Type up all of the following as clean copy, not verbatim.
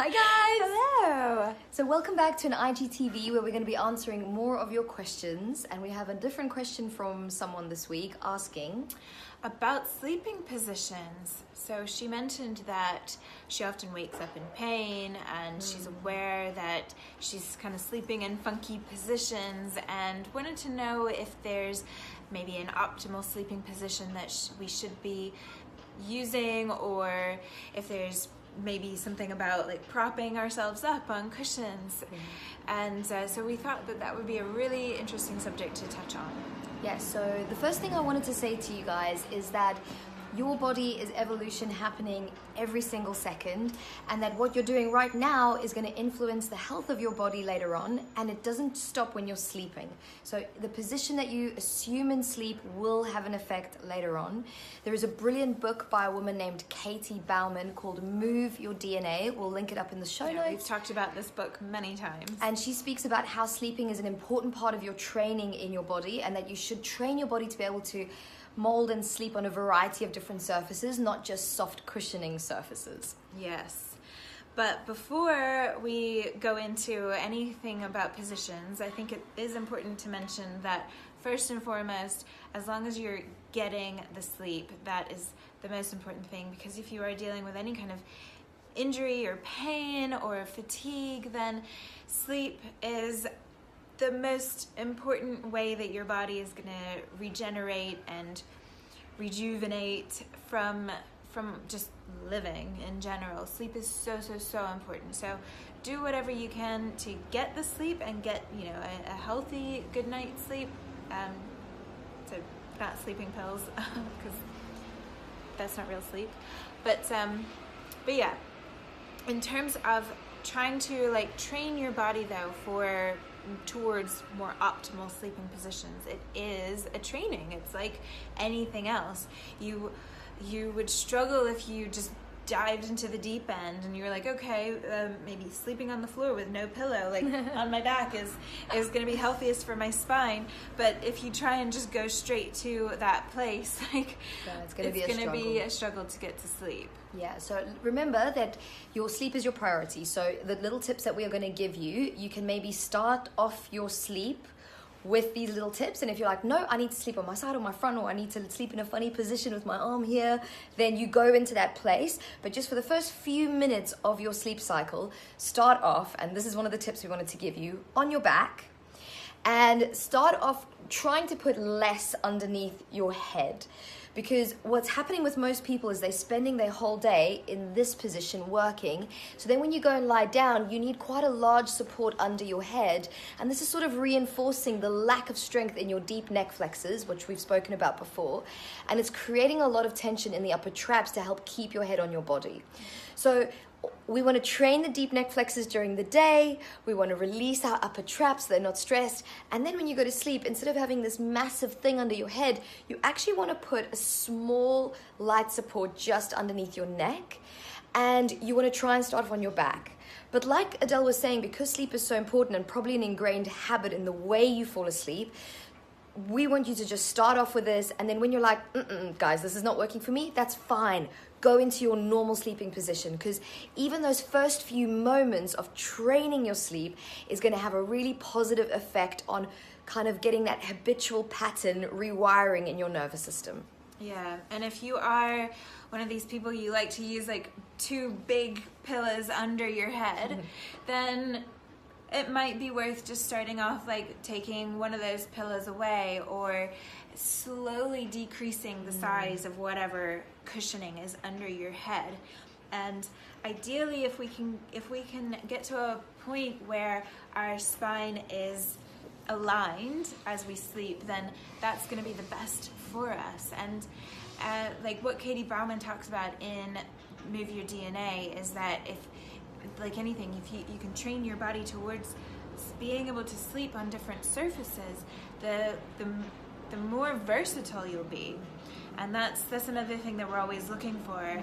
Hi guys! Hello! So welcome back to an IGTV where we're going to be answering more of your questions, and we have a different question from someone this week asking About sleeping positions. So she mentioned that she often wakes up in pain and she's aware that she's kind of sleeping in funky positions, and wanted to know if there's maybe an optimal sleeping position that we should be using, or if there's maybe something about like propping ourselves up on cushions. And so we thought that would be a really interesting subject to touch on. Yes, so the first thing I wanted to say to you guys is that your body is evolution happening every single second, and that what you're doing right now is going to influence the health of your body later on, and it doesn't stop when you're sleeping. So the position that you assume in sleep will have an effect later on. There is a brilliant book by a woman named Katie Bauman called Move Your DNA. We'll link it up in the show notes. We've talked about this book many times. And she speaks about how sleeping is an important part of your training in your body, and that you should train your body to be able to mold and sleep on a variety of different surfaces, not just soft cushioning surfaces. Yes. But before we go into anything about positions, I think it is important to mention that first and foremost, as long as you're getting the sleep, that is the most important thing, because if you are dealing with any kind of injury or pain or fatigue, then sleep is the most important way that your body is going to regenerate and rejuvenate from just living in general. Sleep is so important. So do whatever you can to get the sleep and get, a healthy good night's sleep. So not sleeping pills, because that's not real sleep. But yeah, in terms of trying to train your body though towards more optimal sleeping positions, it is a training. It's like anything else. You would struggle if you just dived into the deep end and you were like, okay, maybe sleeping on the floor with no pillow on my back is going to be healthiest for my spine. But if you try and just go straight to that place, it's going to be a struggle to get to sleep. Yeah, so remember that your sleep is your priority. So the little tips that we are going to give you, you can maybe start off your sleep with these little tips. And if you're like, no, I need to sleep on my side or my front, or I need to sleep in a funny position with my arm here, then you go into that place. But just for the first few minutes of your sleep cycle, start off, and this is one of the tips we wanted to give you, on your back. And start off trying to put less underneath your head. Because what's happening with most people is they're spending their whole day in this position working. So then when you go and lie down, you need quite a large support under your head. And this is sort of reinforcing the lack of strength in your deep neck flexors, which we've spoken about before. And it's creating a lot of tension in the upper traps to help keep your head on your body. So we want to train the deep neck flexors during the day. We want to release our upper traps so they're not stressed. And then when you go to sleep, instead of having this massive thing under your head, you actually want to put a small light support just underneath your neck. And you want to try and start off on your back. But like Adele was saying, because sleep is so important and probably an ingrained habit in the way you fall asleep, we want you to just start off with this, and then when you're like, guys, this is not working for me, that's fine. Go into your normal sleeping position, because even those first few moments of training your sleep is going to have a really positive effect on kind of getting that habitual pattern rewiring in your nervous system. Yeah, and if you are one of these people you like to use two big pillows under your head, then it might be worth just starting off taking one of those pillows away, or slowly decreasing the size of whatever cushioning is under your head. And ideally, if we can get to a point where our spine is aligned as we sleep, then that's going to be the best for us. And what Katie Bauman talks about in Move Your DNA is that if anything, if you can train your body towards being able to sleep on different surfaces, the more versatile you'll be. And that's another thing that we're always looking for.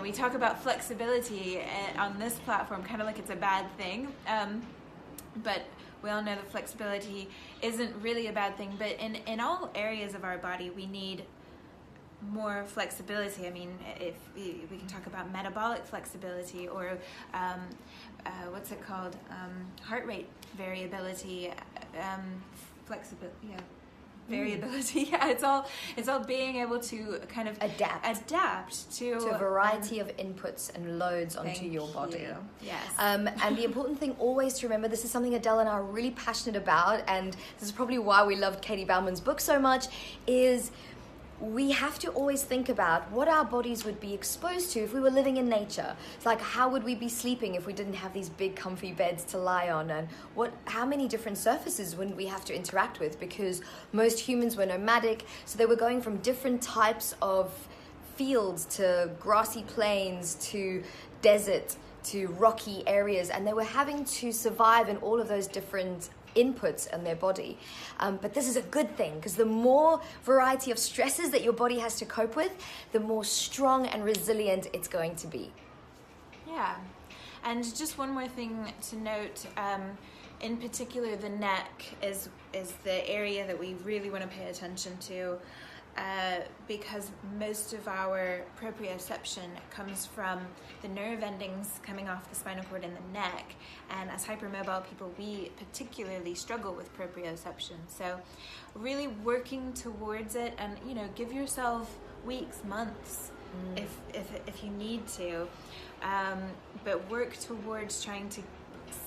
We talk about flexibility on this platform kind of like it's a bad thing, but we all know that flexibility isn't really a bad thing. But in all areas of our body, we need more flexibility. I mean, if we can talk about metabolic flexibility, or what's it called, heart rate variability, flexibility. Yeah. Variability. Yeah, it's all being able to kind of adapt to a variety of inputs and loads onto your body. Yes. And the important thing always to remember, this is something Adele and I are really passionate about, and this is probably why we loved Katie Bauman's book so much, is we have to always think about what our bodies would be exposed to if we were living in nature. It's like, how would we be sleeping if we didn't have these big comfy beds to lie on? And how many different surfaces wouldn't we have to interact with? Because most humans were nomadic, so they were going from different types of fields to grassy plains to desert to rocky areas, and they were having to survive in all of those different inputs in their body. But this is a good thing, because the more variety of stresses that your body has to cope with, the more strong and resilient it's going to be. Yeah. And just one more thing to note, in particular the neck is the area that we really want to pay attention to, because most of our proprioception comes from the nerve endings coming off the spinal cord in the neck, and as hypermobile people we particularly struggle with proprioception. So really working towards it, and give yourself weeks, months if you need to, but work towards trying to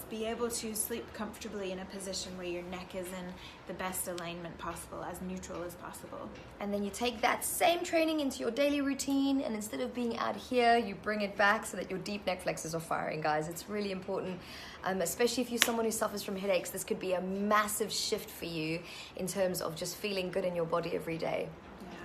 be able to sleep comfortably in a position where your neck is in the best alignment possible, as neutral as possible. And then you take that same training into your daily routine, and instead of being out here, you bring it back so that your deep neck flexors are firing, guys. It's really important, especially if you're someone who suffers from headaches. This could be a massive shift for you in terms of just feeling good in your body every day. Yeah.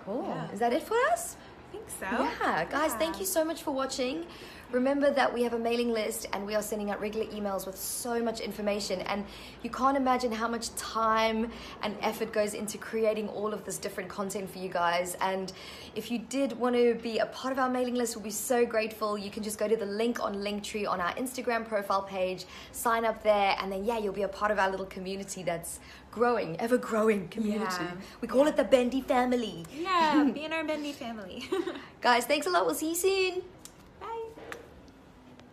Cool. Yeah. Is that it for us? I think so. Yeah, guys, thank you so much for watching. Remember that we have a mailing list, and we are sending out regular emails with so much information, and you can't imagine how much time and effort goes into creating all of this different content for you guys. And if you did want to be a part of our mailing list, we'll be so grateful. You can just go to the link on Linktree on our Instagram profile page, sign up there, and then you'll be a part of our little community that's growing, ever growing community. Yeah. We call it the Bendy family. Yeah, be in our Bendy family. Guys, thanks a lot. We'll see you soon.